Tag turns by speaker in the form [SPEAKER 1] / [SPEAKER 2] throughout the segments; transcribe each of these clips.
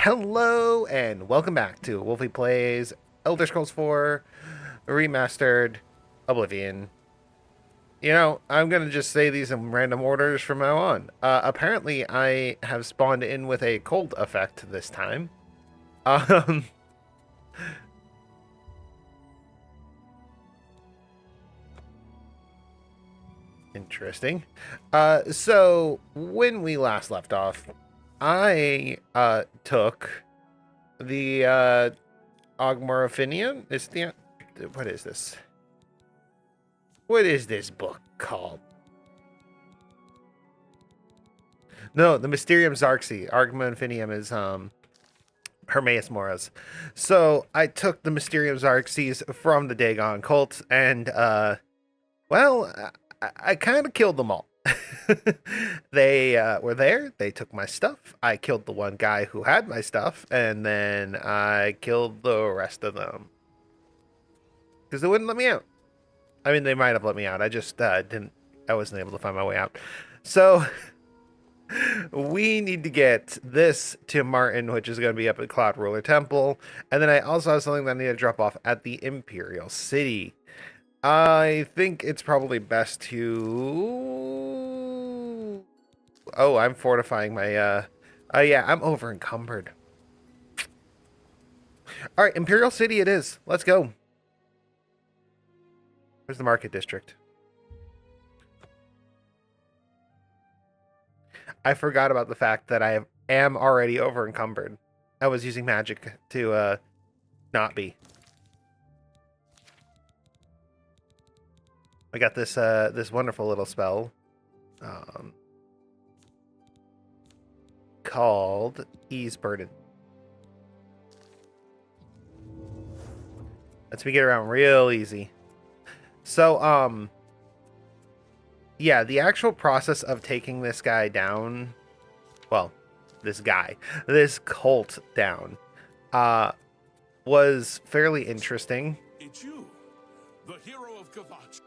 [SPEAKER 1] Hello and welcome back to Wolfy Plays Elder Scrolls 4 Remastered Oblivion. I'm going to just say these in random orders from now on. Apparently, I have spawned in with a cold effect this time. Um, Interesting. So, when we last left off, I took the Ogmorphinian. What is this? What is this book called? No, the Mysterium Zarxi. Argma Infinium is Hermaeus Mora's. So I took the Mysterium Zarxes from the Dagon cult, and well, I kind of killed them all. They were there. They took my stuff. I killed the one guy who had my stuff, and then I killed the rest of them because they wouldn't let me out. I mean, they might have let me out. I just didn't. I wasn't able to find my way out. So we need to get this to Martin, which is going to be up at Cloud Ruler Temple. And then I also have something that I need to drop off at the Imperial City. I think it's probably best to... Oh, I'm fortifying my... yeah, I'm over encumbered. All right, Imperial City it is. Let's go. Where's the market district? I forgot about the fact that I am already over encumbered. I was using magic to not be. I got this this wonderful little spell called Ease Burden. Lets me get around real easy. So yeah, the actual process of taking this guy down, well, this cult down, was fairly interesting.
[SPEAKER 2] It's you, the hero of Kavach.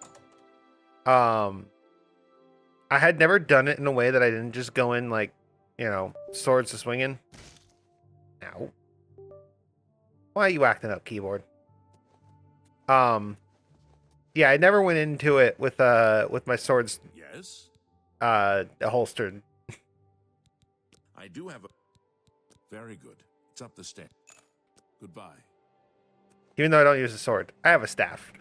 [SPEAKER 1] I had never done it in a way that I didn't just go in like, swords to swinging. Ow. Why are you acting up, keyboard? Yeah, I never went into it with my swords.
[SPEAKER 2] Yes,
[SPEAKER 1] holstered.
[SPEAKER 2] I do have a. Very good. It's up the stairs. Goodbye.
[SPEAKER 1] Even though I don't use a sword, I have a staff.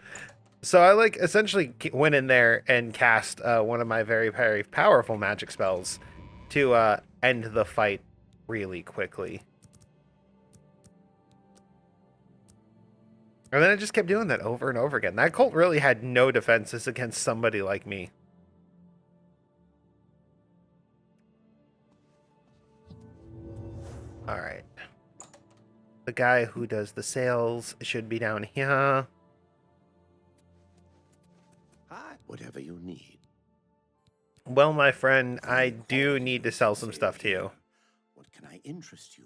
[SPEAKER 1] So I essentially went in there and cast one of my very, very powerful magic spells to end the fight really quickly. And then I just kept doing that over and over again. That cult really had no defenses against somebody like me. All right. The guy who does the sales should be down here.
[SPEAKER 3] Hi, whatever you need.
[SPEAKER 1] Well, my friend, I do need to sell some stuff to you.
[SPEAKER 3] What can I interest you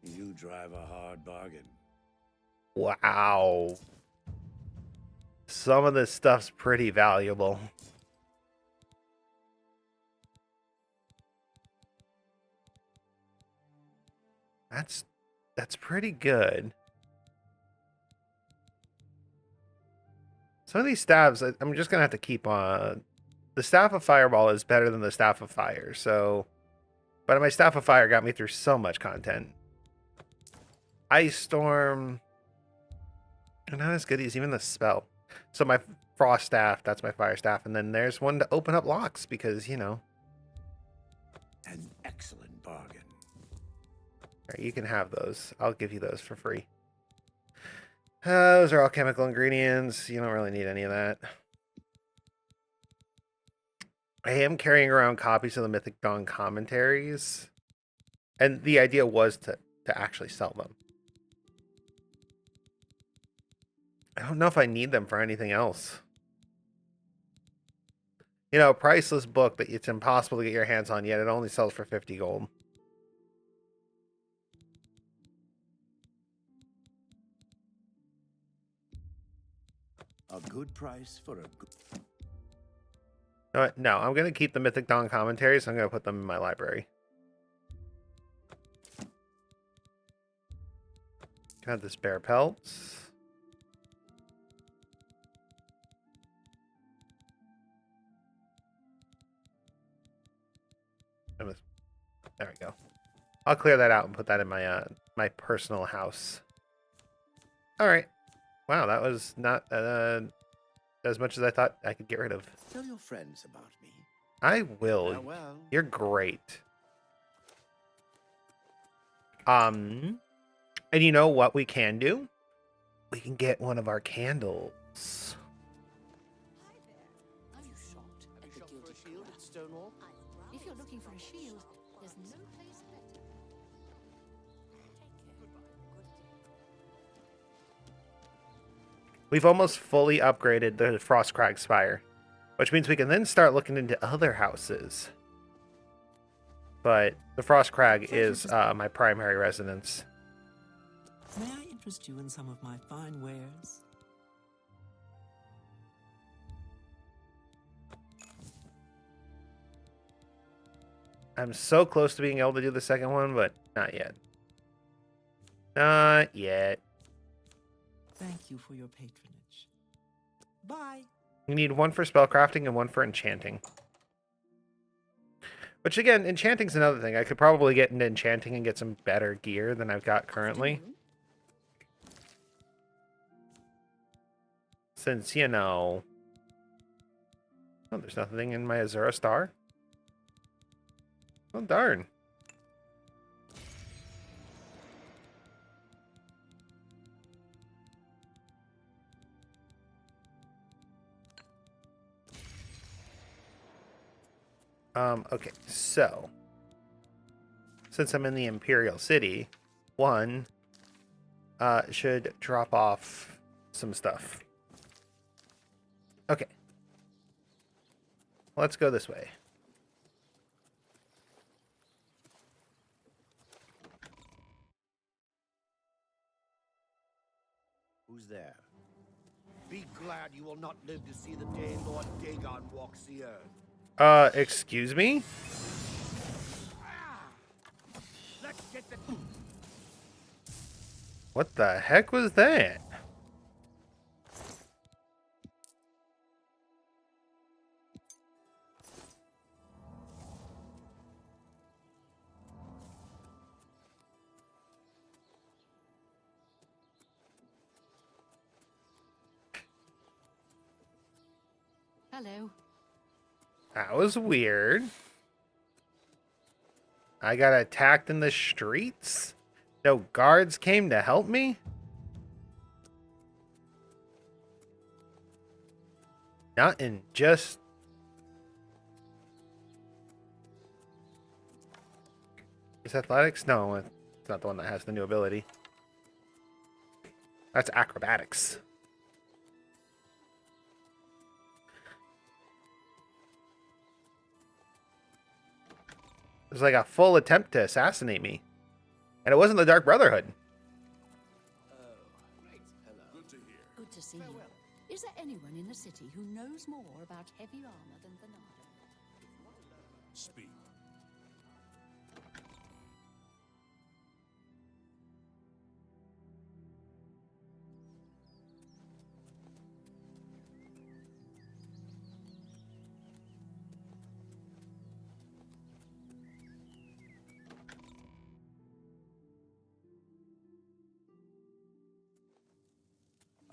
[SPEAKER 3] in? You drive a hard bargain.
[SPEAKER 1] Wow. Some of this stuff's pretty valuable. That's pretty good. Some of these staves, I'm just gonna have to keep on. The Staff of Fireball is better than the Staff of Fire, so... But my Staff of Fire got me through so much content. Ice Storm... Not as good as even the spell. So my Frost Staff, that's my Fire Staff, and then there's one to open up locks, because,
[SPEAKER 3] An excellent bargain.
[SPEAKER 1] All right, you can have those. I'll give you those for free. Those are all chemical ingredients. You don't really need any of that. I am carrying around copies of the Mythic Dawn commentaries. And the idea was to actually sell them. I don't know if I need them for anything else. A priceless book that it's impossible to get your hands on, yet it only sells for 50 gold.
[SPEAKER 3] A good price for a good...
[SPEAKER 1] No, I'm going to keep the Mythic Dawn commentaries. I'm going to put them in my library. Got the spare pelts. There we go. I'll clear that out and put that in my my personal house. All right. Wow, that was not as much as I thought I could get rid of.
[SPEAKER 3] Tell your friends about me.
[SPEAKER 1] I will.
[SPEAKER 3] Well.
[SPEAKER 1] You're great. And you know what we can do? We can get one of our candles.
[SPEAKER 4] Hi there. Are you shocked at the gilded shield at Stonewall? If you're looking for a shield, there's no place better.
[SPEAKER 1] We've almost fully upgraded the Frostcrag Spire, which means we can then start looking into other houses. But the Frostcrag is my primary residence.
[SPEAKER 5] May I interest you in some of my fine wares?
[SPEAKER 1] I'm so close to being able to do the second one, but not yet. Not yet.
[SPEAKER 5] Thank you for your patronage. Bye.
[SPEAKER 1] You need one for spellcrafting and one for enchanting. Which, again, enchanting's another thing. I could probably get into enchanting and get some better gear than I've got currently. Since, you know... Oh, there's nothing in my Azura Star. Oh, darn. Okay, so... Since I'm in the Imperial City, one should drop off some stuff. Okay. Let's go this way.
[SPEAKER 3] Who's there? Be glad you will not live to see the day Lord Dagon walks the earth.
[SPEAKER 1] Excuse me?
[SPEAKER 3] Let's get the...
[SPEAKER 1] What the heck was that?
[SPEAKER 4] Hello.
[SPEAKER 1] That was weird. I got attacked in the streets? No guards came to help me? Not in just... Is athletics? No, it's not the one that has the new ability. That's acrobatics. It was like a full attempt to assassinate me. And it wasn't the Dark Brotherhood.
[SPEAKER 2] Good to hear.
[SPEAKER 4] Good to see you. Is there anyone in the city who knows more about heavy armor than Bernardo?
[SPEAKER 2] Speak.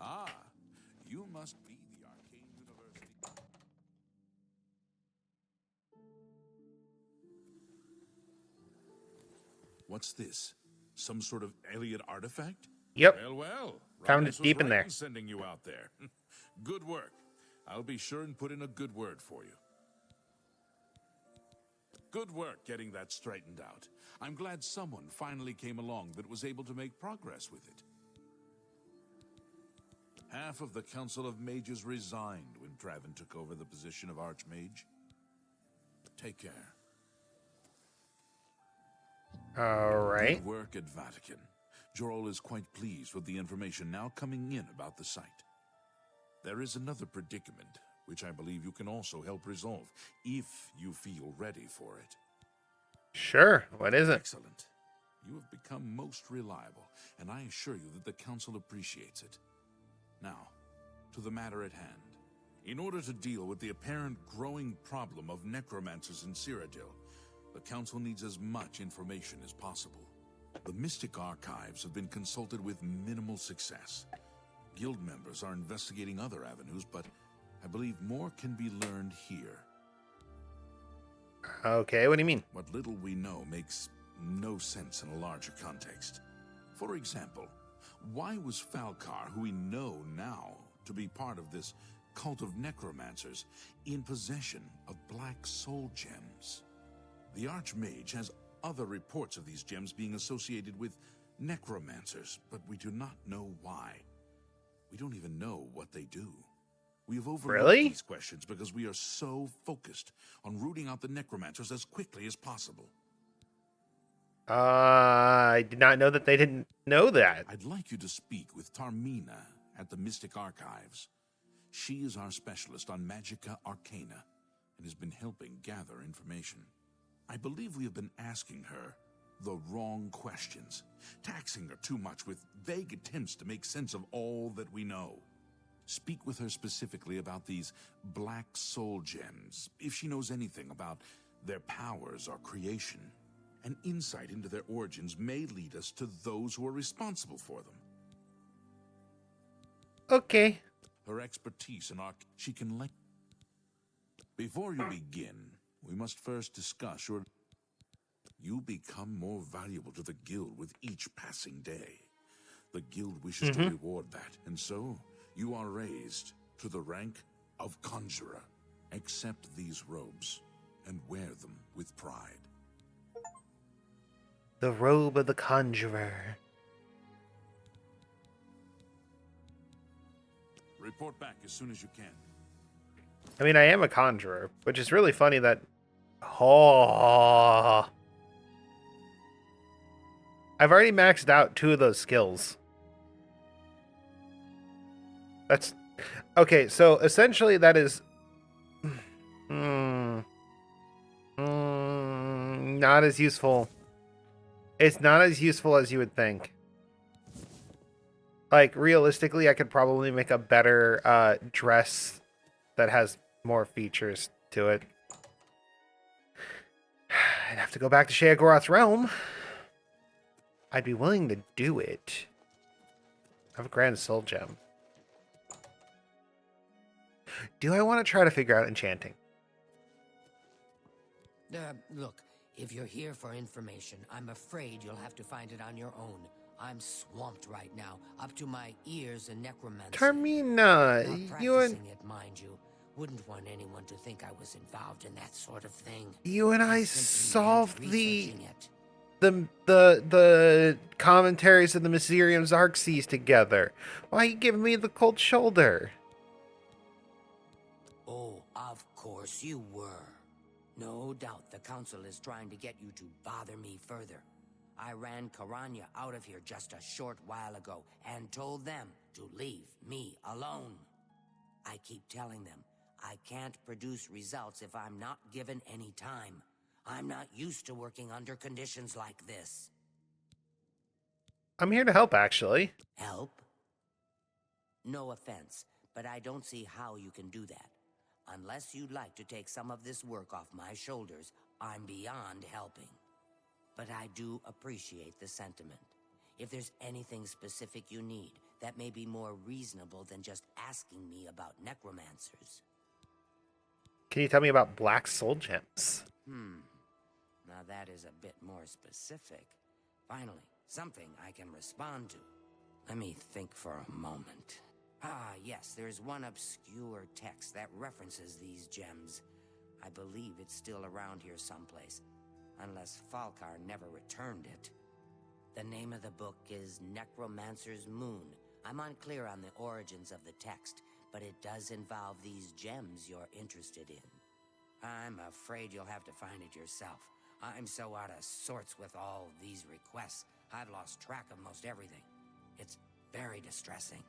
[SPEAKER 2] Ah, you must be the Arcane University. What's this? Some sort of alien artifact?
[SPEAKER 1] Yep.
[SPEAKER 2] Well.
[SPEAKER 1] Found
[SPEAKER 2] Rhodas
[SPEAKER 1] it
[SPEAKER 2] was
[SPEAKER 1] deep in
[SPEAKER 2] right
[SPEAKER 1] there.
[SPEAKER 2] Sending you out there. Good work. I'll be sure and put in a good word for you. Good work getting that straightened out. I'm glad someone finally came along that was able to make progress with it. Half of the Council of Mages resigned when Traven took over the position of Archmage. Take care.
[SPEAKER 1] All right.
[SPEAKER 2] Good work at Vatican. Jorol is quite pleased with the information now coming in about the site. There is another predicament, which I believe you can also help resolve, if you feel ready for it.
[SPEAKER 1] Sure. What is it?
[SPEAKER 2] Excellent. You have become become most reliable, and I assure you that the Council appreciates it. Now, to the matter at hand. In order to deal with the apparent growing problem of necromancers in Cyrodiil, the Council needs as much information as possible. The Mystic Archives have been consulted with minimal success. Guild members are investigating other avenues, but I believe more can be learned here.
[SPEAKER 1] Okay, what do you mean?
[SPEAKER 2] What little we know makes no sense in a larger context. For example, why was Falcar, who we know now to be part of this cult of necromancers, in possession of black soul gems? The Archmage has other reports of these gems being associated with necromancers, but we do not know why. We don't even know what they do. We have overlooked these questions because we are so focused on rooting out the necromancers as quickly as possible.
[SPEAKER 1] I did not know that they didn't know that.
[SPEAKER 2] I'd like you to speak with Tarmina at the Mystic Archives. She is our specialist on Magica Arcana and has been helping gather information. I believe we have been asking her the wrong questions, taxing her too much with vague attempts to make sense of all that we know. Speak with her specifically about these black soul gems, if she knows anything about their powers or creation. An insight into their origins may lead us to those who are responsible for them.
[SPEAKER 1] Okay.
[SPEAKER 2] Her expertise in she can like. Before you begin, we must first discuss your... You become more valuable to the guild with each passing day. The guild wishes to reward that, and so you are raised to the rank of conjurer. Accept these robes and wear them with pride.
[SPEAKER 1] The robe of the conjurer.
[SPEAKER 2] Report back as soon as you can.
[SPEAKER 1] I mean, I am a conjurer, which is really funny that... Oh... I've already maxed out 2 of those skills. That's... Okay, so essentially that is... not as useful. It's not as useful as you would think. Like, realistically, I could probably make a better dress that has more features to it. I'd have to go back to Sheogorath's realm. I'd be willing to do it. I have a grand soul gem. Do I want to try to figure out enchanting?
[SPEAKER 6] Look, if you're here for information, I'm afraid you'll have to find it on your own. I'm swamped right now, up to my ears in necromancy.
[SPEAKER 1] Carmina, you and...
[SPEAKER 6] it, mind you. Wouldn't want anyone to think I was involved in that sort of thing.
[SPEAKER 1] You and I solved the commentaries of the Mysterium Xarxes together. Why are you giving me the cold shoulder?
[SPEAKER 6] Oh, of course you were. No doubt the council is trying to get you to bother me further. I ran Karanya out of here just a short while ago and told them to leave me alone. I keep telling them I can't produce results if I'm not given any time. I'm not used to working under conditions like this.
[SPEAKER 1] I'm here to help, actually.
[SPEAKER 6] Help? No offense, but I don't see how you can do that. Unless you'd like to take some of this work off my shoulders, I'm beyond helping. But I do appreciate the sentiment. If there's anything specific you need, that may be more reasonable than just asking me about necromancers.
[SPEAKER 1] Can you tell me about black soul gems?
[SPEAKER 6] Now that is a bit more specific. Finally, something I can respond to. Let me think for a moment. Ah, yes, there's one obscure text that references these gems. I believe it's still around here someplace, unless Falcar never returned it. The name of the book is Necromancer's Moon. I'm unclear on the origins of the text, but it does involve these gems you're interested in. I'm afraid you'll have to find it yourself. I'm so out of sorts with all these requests, I've lost track of most everything. It's very distressing.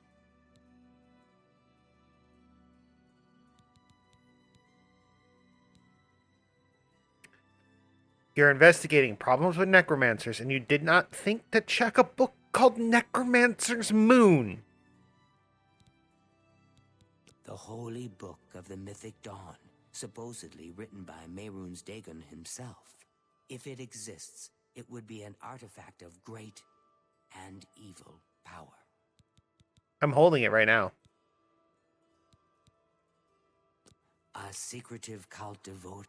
[SPEAKER 1] You're investigating problems with necromancers, and you did not think to check a book called Necromancer's Moon.
[SPEAKER 6] The Holy Book of the Mythic Dawn, supposedly written by Mehrunes Dagon himself. If it exists, it would be an artifact of great and evil power.
[SPEAKER 1] I'm holding it right now.
[SPEAKER 6] A secretive cult devote.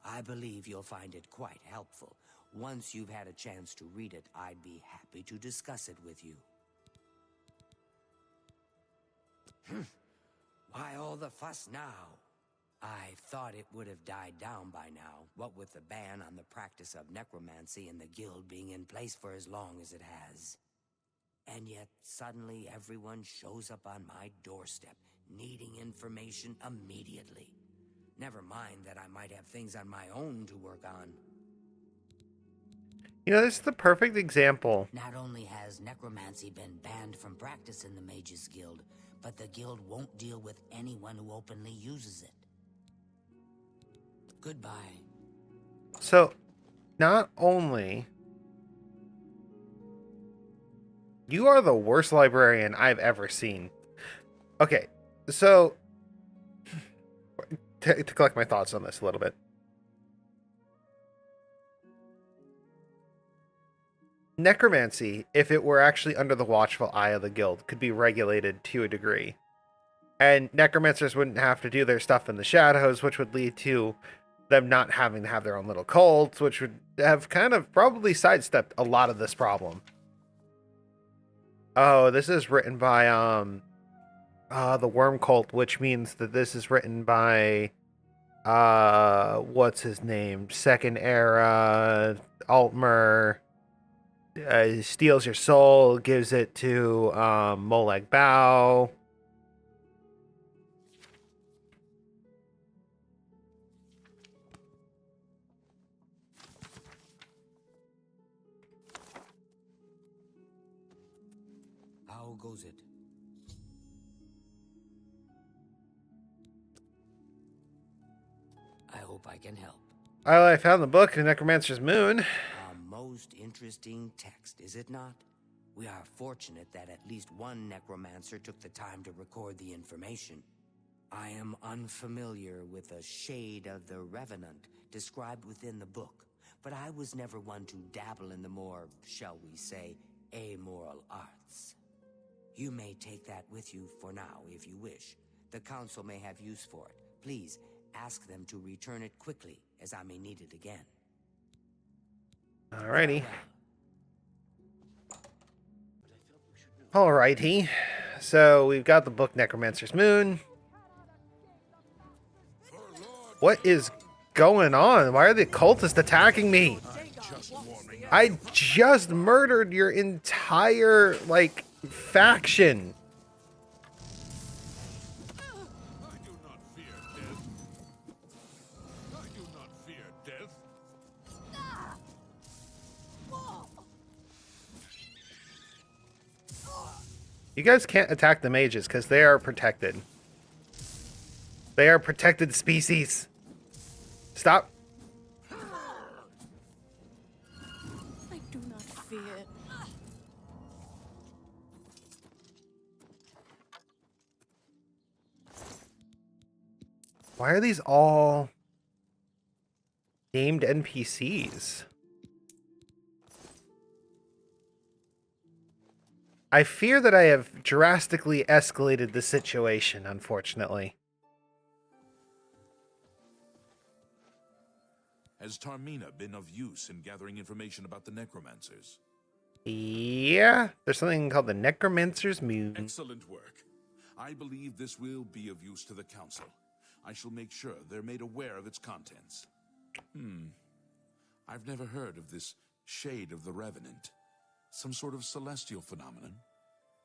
[SPEAKER 6] I believe you'll find it quite helpful. Once you've had a chance to read it, I'd be happy to discuss it with you. Why all the fuss now? I thought it would have died down by now, what with the ban on the practice of necromancy and the guild being in place for as long as it has. And yet, suddenly everyone shows up on my doorstep, needing information immediately. Never mind that I might have things on my own to work on.
[SPEAKER 1] You know, this is the perfect example.
[SPEAKER 6] Not only has necromancy been banned from practice in the Mages Guild, but the guild won't deal with anyone who openly uses it. Goodbye.
[SPEAKER 1] So, not only... You are the worst librarian I've ever seen. Okay, so... to collect my thoughts on this a little bit. Necromancy, if it were actually under the watchful eye of the guild, could be regulated to a degree. And necromancers wouldn't have to do their stuff in the shadows, which would lead to them not having to have their own little cults, which would have kind of probably sidestepped a lot of this problem. Oh, this is written by the Worm Cult, which means that this is written by what's his name? Second Era, Altmer. Steals your soul, gives it to Molag Bao.
[SPEAKER 6] How goes it? I hope I can help.
[SPEAKER 1] I found the book, The Necromancer's Moon.
[SPEAKER 6] A most interesting text, is it not? We are fortunate that at least one necromancer took the time to record the information. I am unfamiliar with the shade of the Revenant described within the book, but I was never one to dabble in the more, shall we say, amoral arts. You may take that with you for now, if you wish. The council may have use for it. Please, ask them to return it quickly, as I may need it again.
[SPEAKER 1] Alrighty. Alrighty. So, we've got the book Necromancer's Moon. What is going on? Why are the cultists attacking me? I just murdered your entire, like, faction.
[SPEAKER 2] I do not fear death. I do not fear death.
[SPEAKER 1] You guys can't attack the mages because they are protected. They are protected species. Stop.
[SPEAKER 4] I do not fear.
[SPEAKER 1] Why are these all named NPCs? I fear that I have drastically escalated the situation, unfortunately.
[SPEAKER 2] Has Tarmina been of use in gathering information about the necromancers?
[SPEAKER 1] Yeah, there's something called the Necromancer's Moon.
[SPEAKER 2] Excellent work. I believe this will be of use to the council. I shall make sure they're made aware of its contents. I've never heard of this shade of the Revenant. Some sort of celestial phenomenon?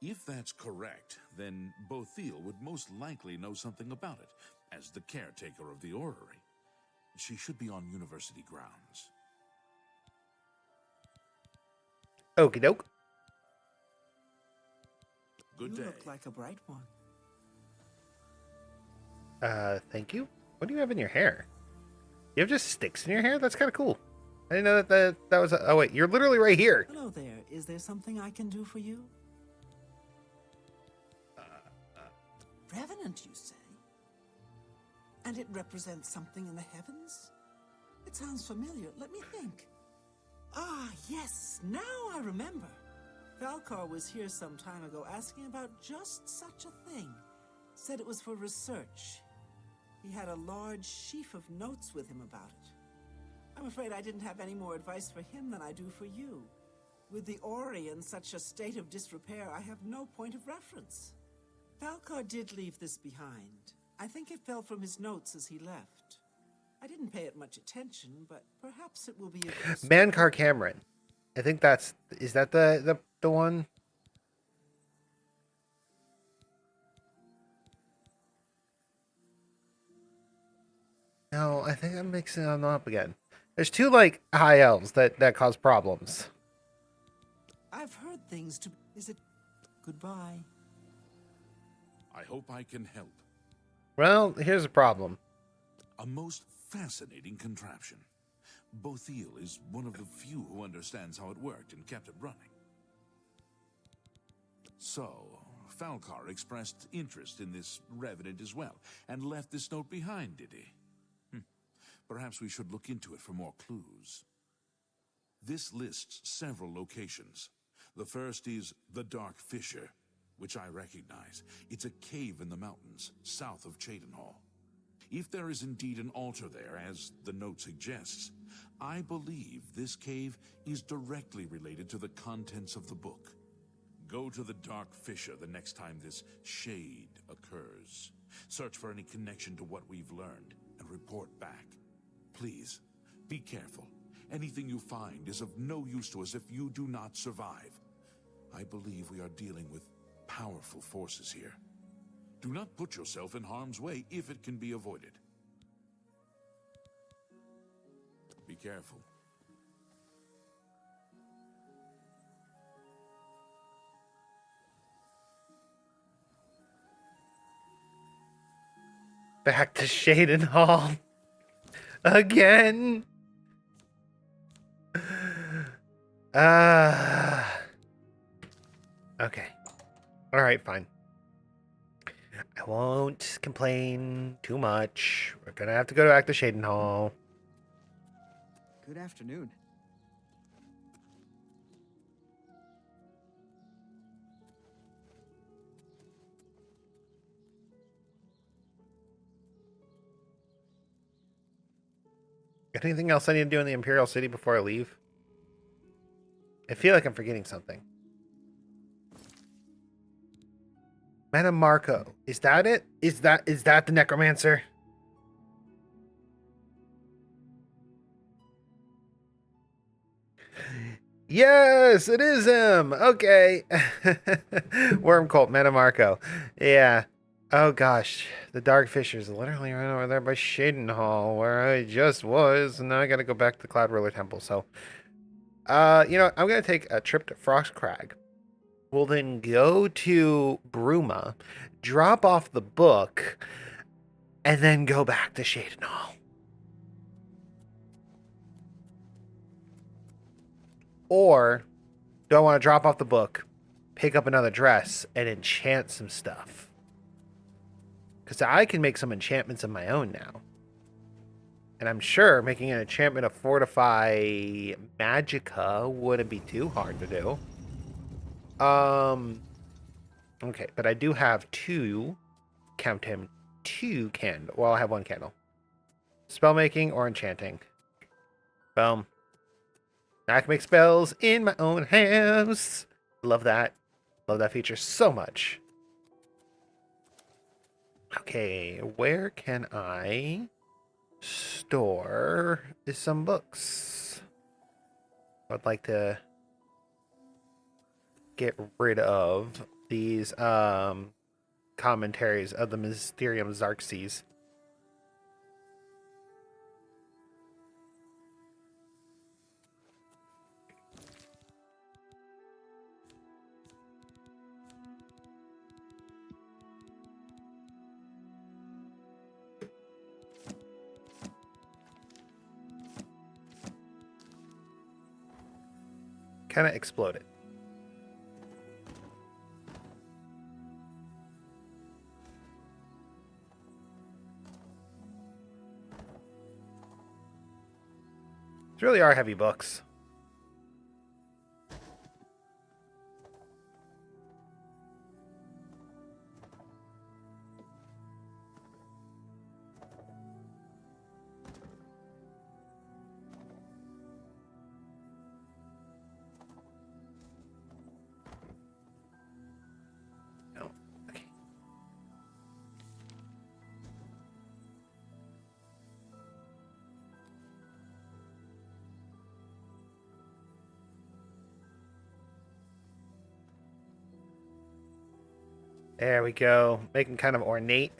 [SPEAKER 2] If that's correct, then Bothil would most likely know something about it, as the caretaker of the orrery. She should be on university grounds.
[SPEAKER 1] Okie doke.
[SPEAKER 2] Good
[SPEAKER 5] You
[SPEAKER 2] day.
[SPEAKER 5] look like a bright one.
[SPEAKER 1] Thank you. What do you have in your hair? You have just sticks in your hair? That's kind of cool. I didn't know that was. Oh wait, you're literally right here.
[SPEAKER 5] Hello there. Is there something I can do for you? Revenant, you say? And it represents something in the heavens? It sounds familiar. Let me think. Ah, yes. Now I remember. Falcar was here some time ago asking about just such a thing. Said it was for research. He had a large sheaf of notes with him about it. I'm afraid I didn't have any more advice for him than I do for you. With the Ori in such a state of disrepair, I have no point of reference. Falcar did leave this behind. I think it fell from his notes as he left. I didn't pay it much attention, but perhaps it will be a useful...
[SPEAKER 1] Mancar Cameron. I think is that the one? No, I think I'm mixing them up again. There's two like high elves that cause problems.
[SPEAKER 5] I've heard things to... Is it... Goodbye.
[SPEAKER 2] I hope I can help.
[SPEAKER 1] Well, here's the problem.
[SPEAKER 2] A most fascinating contraption. Bothiel is one of the few who understands how it worked and kept it running. So, Falcar expressed interest in this revenant as well, and left this note behind, did he? Perhaps we should look into it for more clues. This lists several locations. The first is the Dark Fissure, which I recognize. It's a cave in the mountains, south of Cheydinhall. If there is indeed an altar there, as the note suggests, I believe this cave is directly related to the contents of the book. Go to the Dark Fissure the next time this shade occurs. Search for any connection to what we've learned, and report back. Please, be careful. Anything you find is of no use to us if you do not survive. I believe we are dealing with powerful forces here. Do not put yourself in harm's way if it can be avoided. Be careful.
[SPEAKER 1] Back to Cheydinhall. Again. Okay. All right, fine. I won't complain too much. We're gonna have to go back to Cheydinhall.
[SPEAKER 7] Good afternoon.
[SPEAKER 1] Anything else I need to do in the Imperial City before I leave? I feel like I'm forgetting something. Madame Marco. Is that it? Is that the Necromancer? Yes, it is him. Okay. Worm Cult, Madame Marco. Yeah. Oh gosh, the Dark Fissures literally right over there by Cheydinhall, where I just was, and now I gotta go back to the Cloud Ruler Temple. So, you know, I'm gonna take a trip to Frost Crag. We'll then go to Bruma, drop off the book, and then go back to Cheydinhall. Or do I want to drop off the book, pick up another dress, and enchant some stuff? Because I can make some enchantments of my own now. And I'm sure making an enchantment of Fortify Magicka wouldn't be too hard to do. Okay, but I do have two candle. Well, I have one candle. Spellmaking or enchanting. Boom. Now I can make spells in my own house. Love that. Love that feature so much. Okay, where can I store some books? I'd like to get rid of these commentaries of the Mysterium Xarxes. kind of exploded. These really are heavy books. No. Okay. There we go. Make them kind of ornate.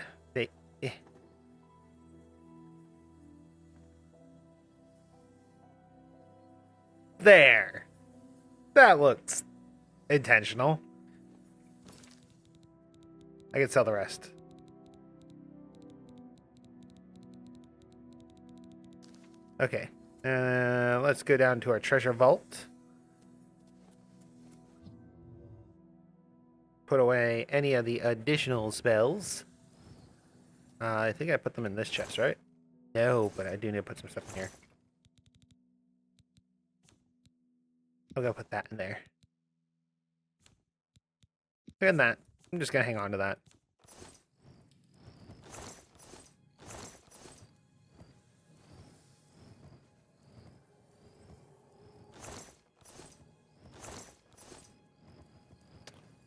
[SPEAKER 1] There. That looks intentional. I can sell the rest. Okay. Let's go down to our treasure vault. Put away any of the additional spells. I think I put them in this chest, right? No, but I do need to put some stuff in here. I'll go put that in there. Look at that. I'm just gonna hang on to that.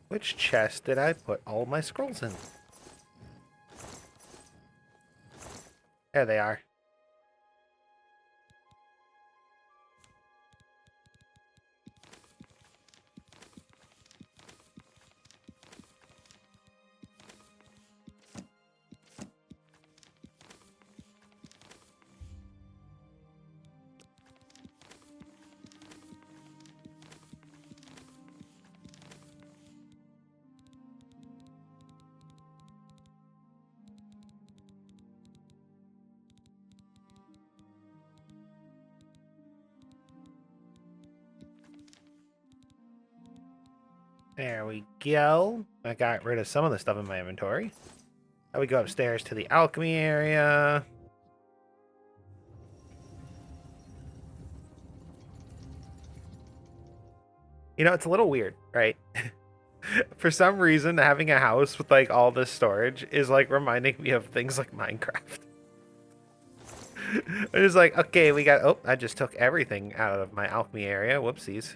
[SPEAKER 1] Which chest did I put all my scrolls in? There they are. There we go. I got rid of some of the stuff in my inventory. Now we go upstairs to the alchemy area. You know, it's a little weird, right? For some reason, having a house with like all this storage is like reminding me of things like Minecraft. I'm just like, okay, we got... Oh, I just took everything out of my alchemy area. Whoopsies.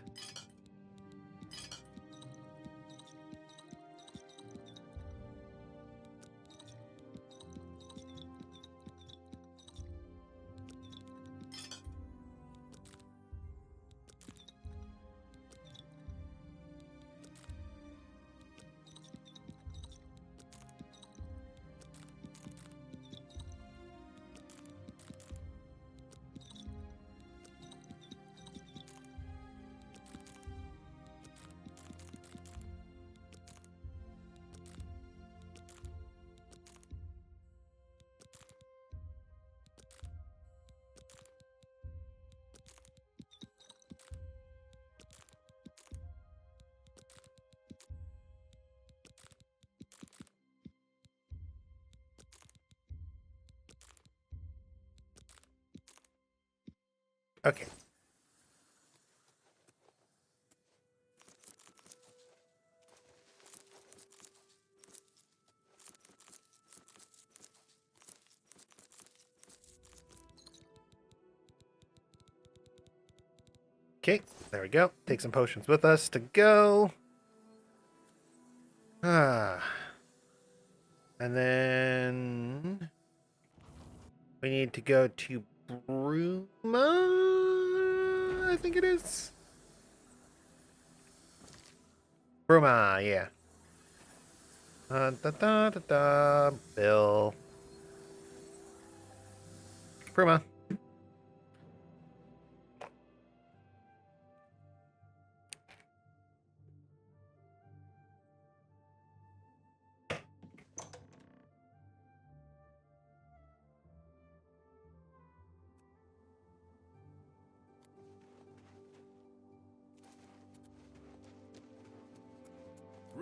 [SPEAKER 1] Okay. Okay, there we go. Take some potions with us to go. And then we need to go to Bruma, I think it is. Bruma, yeah. Bill. Bruma.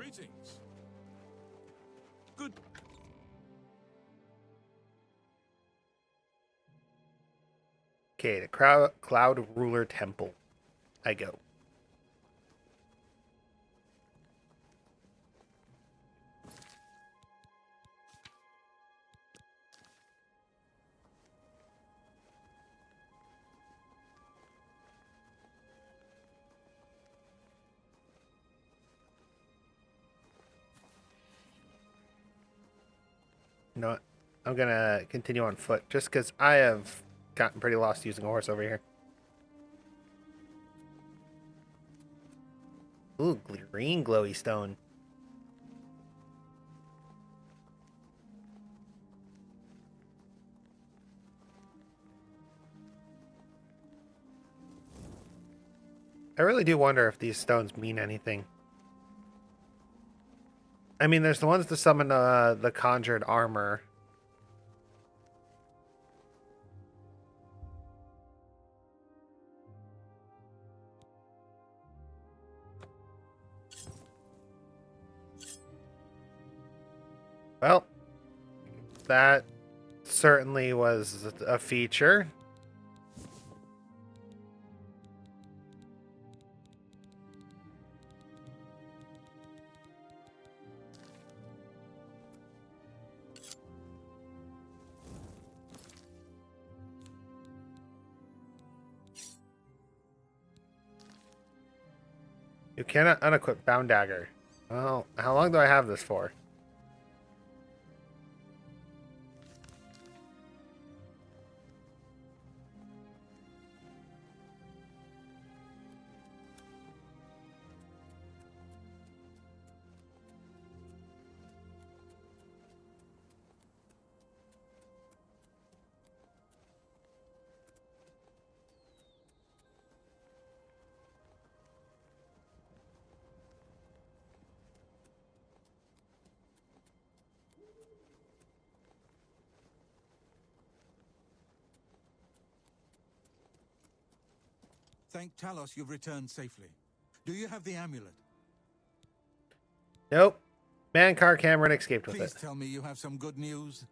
[SPEAKER 2] Greetings. Good.
[SPEAKER 1] Okay, the Cloud Ruler Temple. I go. You know what? I'm gonna continue on foot just because I have gotten pretty lost using a horse over here. Ooh, green glowy stone. I really do wonder if these stones mean anything. I mean, there's the ones to summon the conjured armor. Well, that certainly was a feature. You cannot unequip Bound Dagger. Well, how long do I have this for?
[SPEAKER 8] Thank Talos you've returned safely. Do you have the amulet?
[SPEAKER 1] Nope. Mankar Cameron escaped with
[SPEAKER 8] Please
[SPEAKER 1] it.
[SPEAKER 8] tell me you have some good news.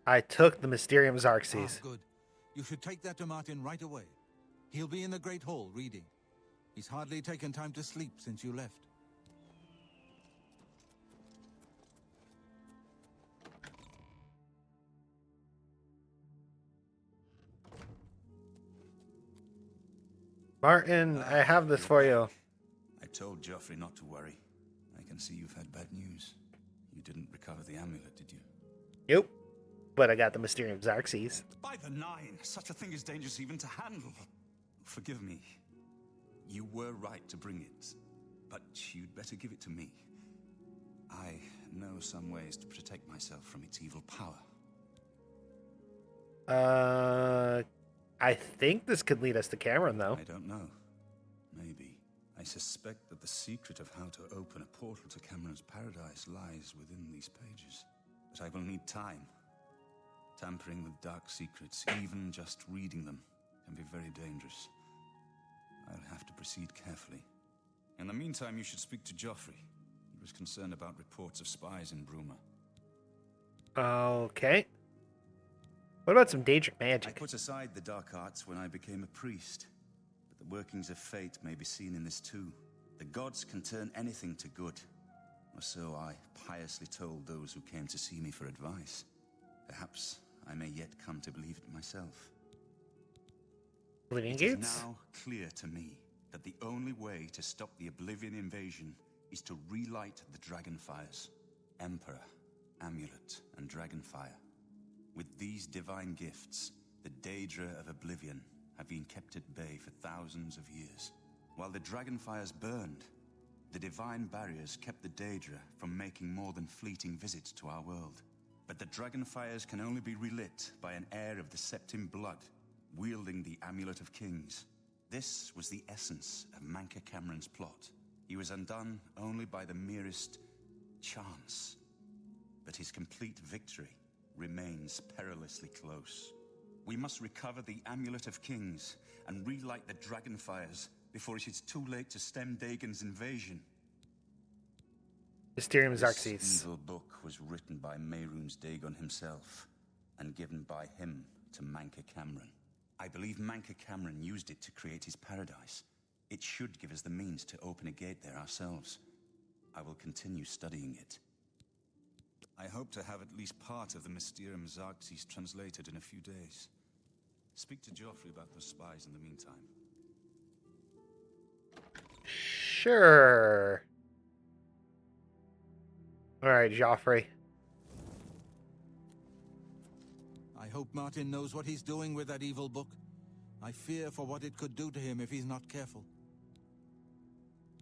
[SPEAKER 1] I took the Mysterium Xarxes.
[SPEAKER 8] Good. You should take that to Martin right away. He'll be in the Great Hall reading. He's hardly taken time to sleep since you left.
[SPEAKER 1] Martin, I have this for you.
[SPEAKER 9] I told Joffrey not to worry. I can see you've had bad news. You didn't recover the amulet, did you?
[SPEAKER 1] Nope. But I got the Mysterium Xarxes.
[SPEAKER 9] By the nine, such a thing is dangerous even to handle. Forgive me. You were right to bring it, but you'd better give it to me. I know some ways to protect myself from its evil power.
[SPEAKER 1] I think this could lead us to Cameron, though.
[SPEAKER 9] I don't know. Maybe. I suspect that the secret of how to open a portal to Cameron's paradise lies within these pages. But I will need time. Tampering with dark secrets, even just reading them, can be very dangerous. I'll have to proceed carefully. In the meantime, you should speak to Joffrey. He was concerned about reports of spies in Bruma.
[SPEAKER 1] Okay. What about some Daedric magic?
[SPEAKER 9] I put aside the dark arts when I became a priest, but the workings of fate may be seen in this too. The gods can turn anything to good, or so I piously told those who came to see me for advice. Perhaps I may yet come to believe it myself.
[SPEAKER 1] Oblivion
[SPEAKER 9] It
[SPEAKER 1] Gates?
[SPEAKER 9] is now clear to me that the only way to stop the Oblivion invasion is to relight the Dragonfires. Emperor, Amulet, and Dragonfire. With these divine gifts, the Daedra of Oblivion have been kept at bay for thousands of years. While the Dragonfires burned, the divine barriers kept the Daedra from making more than fleeting visits to our world. But the Dragonfires can only be relit by an heir of the Septim blood, wielding the Amulet of Kings. This was the essence of Manka Cameron's plot. He was undone only by the merest chance. But his complete victory remains perilously close. We must recover the Amulet of Kings and relight the Dragonfires before it is too late to stem Dagon's invasion.
[SPEAKER 1] Mysterium
[SPEAKER 9] This
[SPEAKER 1] Xerxes.
[SPEAKER 9] evil book was written by Mehrunes Dagon himself and given by him to Manka Cameron. I believe Manka Cameron used it to create his paradise. It should give us the means to open a gate there ourselves. I will continue studying it. I hope to have at least part of the Mysterium Xerxes translated in a few days. Speak to Joffrey about those spies in the meantime.
[SPEAKER 1] Sure. All right, Joffrey.
[SPEAKER 8] I hope Martin knows what he's doing with that evil book. I fear for what it could do to him if he's not careful.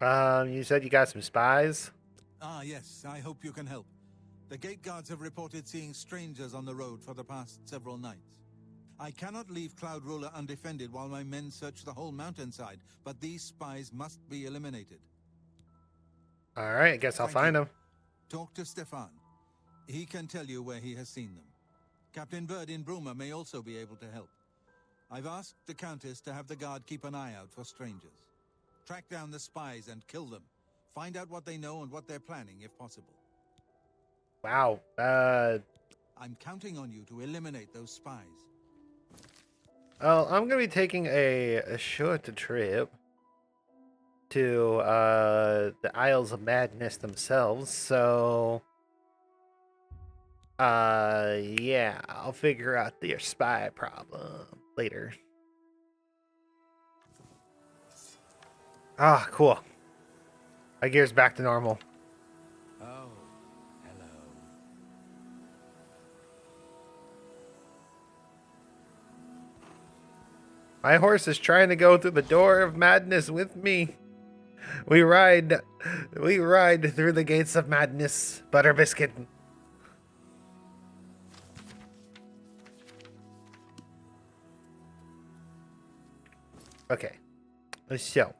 [SPEAKER 1] You said you got some spies?
[SPEAKER 8] Ah, yes, I hope you can help. The gate guards have reported seeing strangers on the road for the past several nights. I cannot leave Cloud Ruler undefended while my men search the whole mountainside, but these spies must be eliminated.
[SPEAKER 1] All right, I guess I'll find them.
[SPEAKER 8] Talk to Stefan. He can tell you where he has seen them. Captain Bird in Bruma may also be able to help. I've asked the Countess to have the guard keep an eye out for strangers. Track down the spies and kill them. Find out what they know and what they're planning, if possible.
[SPEAKER 1] Wow.
[SPEAKER 8] I'm counting on you to eliminate those spies.
[SPEAKER 1] Well, I'm gonna be taking a short trip to the Isles of Madness themselves, so yeah, I'll figure out their spy problem later. Ah, cool. My gear's back to normal.
[SPEAKER 6] Oh, hello.
[SPEAKER 1] My horse is trying to go through the door of madness with me. We ride through the gates of madness, Butter Biscuit. Okay, so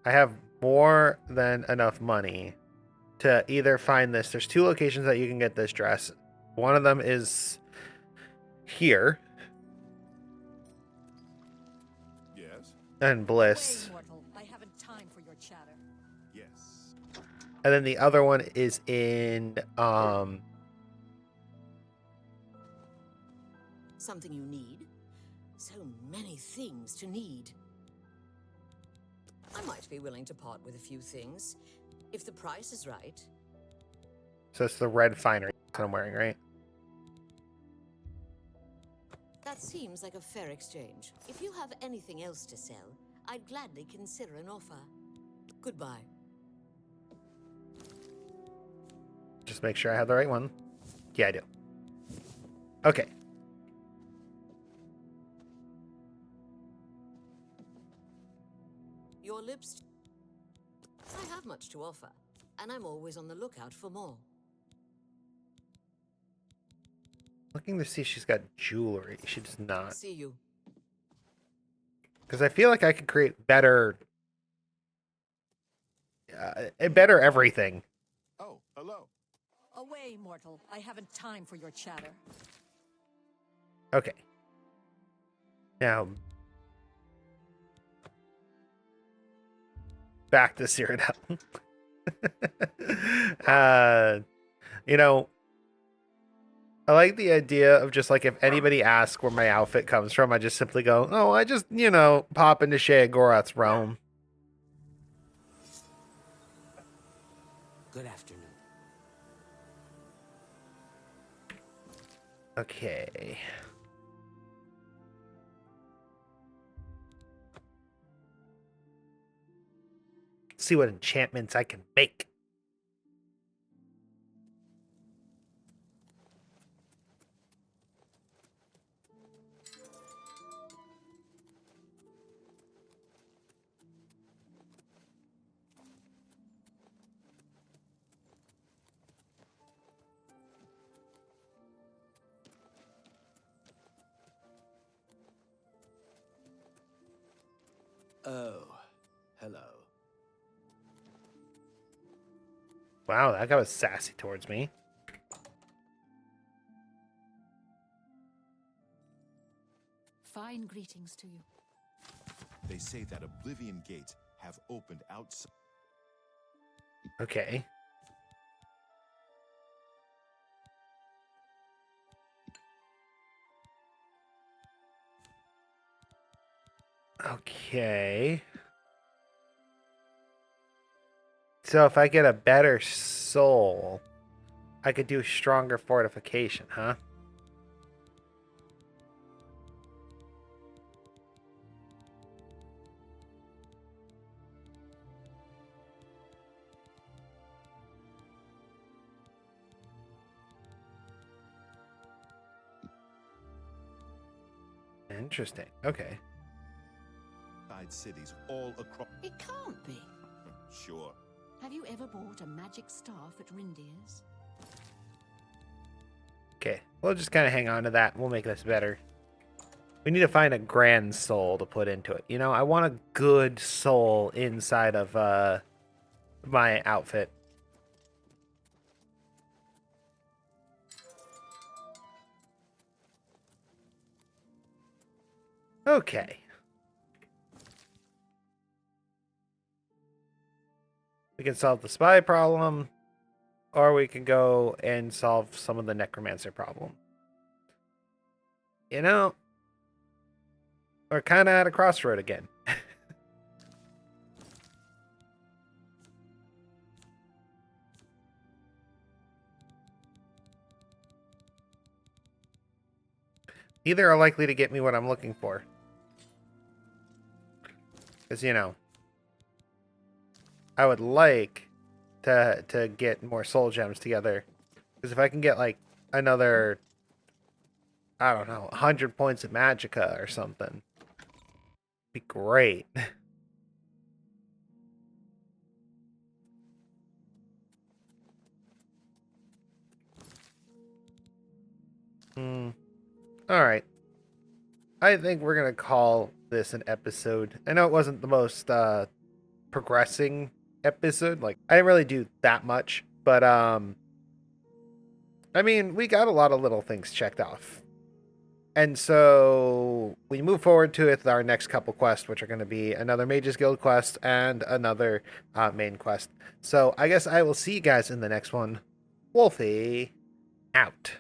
[SPEAKER 1] I have more than enough money to either find this. There's 2 locations that you can get this dress. One of them is here.
[SPEAKER 2] Yes?
[SPEAKER 1] And Bliss.
[SPEAKER 4] Away, mortal. I haven't time for your chatter.
[SPEAKER 2] Yes.
[SPEAKER 1] And then the other one is in
[SPEAKER 10] Something you need? So many things to need. I might be willing to part with a few things, if the price is right.
[SPEAKER 1] so it's the red finery that I'm wearing, right?
[SPEAKER 10] That seems like a fair exchange. If you have anything else to sell, I'd gladly consider an offer. Goodbye.
[SPEAKER 1] Just make sure I have the right one. Yeah, I do. Okay.
[SPEAKER 10] Your lips... I have much to offer, and I'm always on the lookout for more.
[SPEAKER 1] Looking to see if she's got jewelry. She does not.
[SPEAKER 10] See you.
[SPEAKER 1] Because I feel like I could create better... better everything.
[SPEAKER 2] Oh, hello.
[SPEAKER 4] Away, mortal. I haven't time for your chatter.
[SPEAKER 1] Okay. Now... back to Cyrodiil. You know, I like the idea of just like if anybody asks where my outfit comes from, I just simply go, oh, I just, you know, pop into Shea Gorath's realm.
[SPEAKER 6] Good afternoon.
[SPEAKER 1] Okay. See what enchantments I can make.
[SPEAKER 3] Oh, hello.
[SPEAKER 1] Wow, that guy was sassy towards me.
[SPEAKER 4] Fine greetings to you.
[SPEAKER 11] They say that Oblivion Gate have opened outside.
[SPEAKER 1] Okay. Okay. So if I get a better soul, I could do stronger fortification, huh? Interesting. Okay.
[SPEAKER 3] Cities all across.
[SPEAKER 4] It can't be.
[SPEAKER 3] Sure.
[SPEAKER 4] Have you ever bought a magic staff at Rindir's?
[SPEAKER 1] Okay. We'll just kind of hang on to that. We'll make this better. We need to find a grand soul to put into it. You know, I want a good soul inside of my outfit. Okay. We can solve the spy problem, or we can go and solve some of the necromancer problem. You know, we're kind of at a crossroad again. Either are likely to get me what I'm looking for. Because, you know, I would like to get more soul gems together. Because if I can get, like, another, I don't know, 100 points of magicka or something, it'd be great. Alright. I think we're going to call this an episode. I know it wasn't the most progressing episode. Like, I didn't really do that much. But, I mean, we got a lot of little things checked off. And so we move forward to it, our next couple quests, which are going to be another Mages Guild quest and another main quest. So I guess I will see you guys in the next one. Wolfy, out.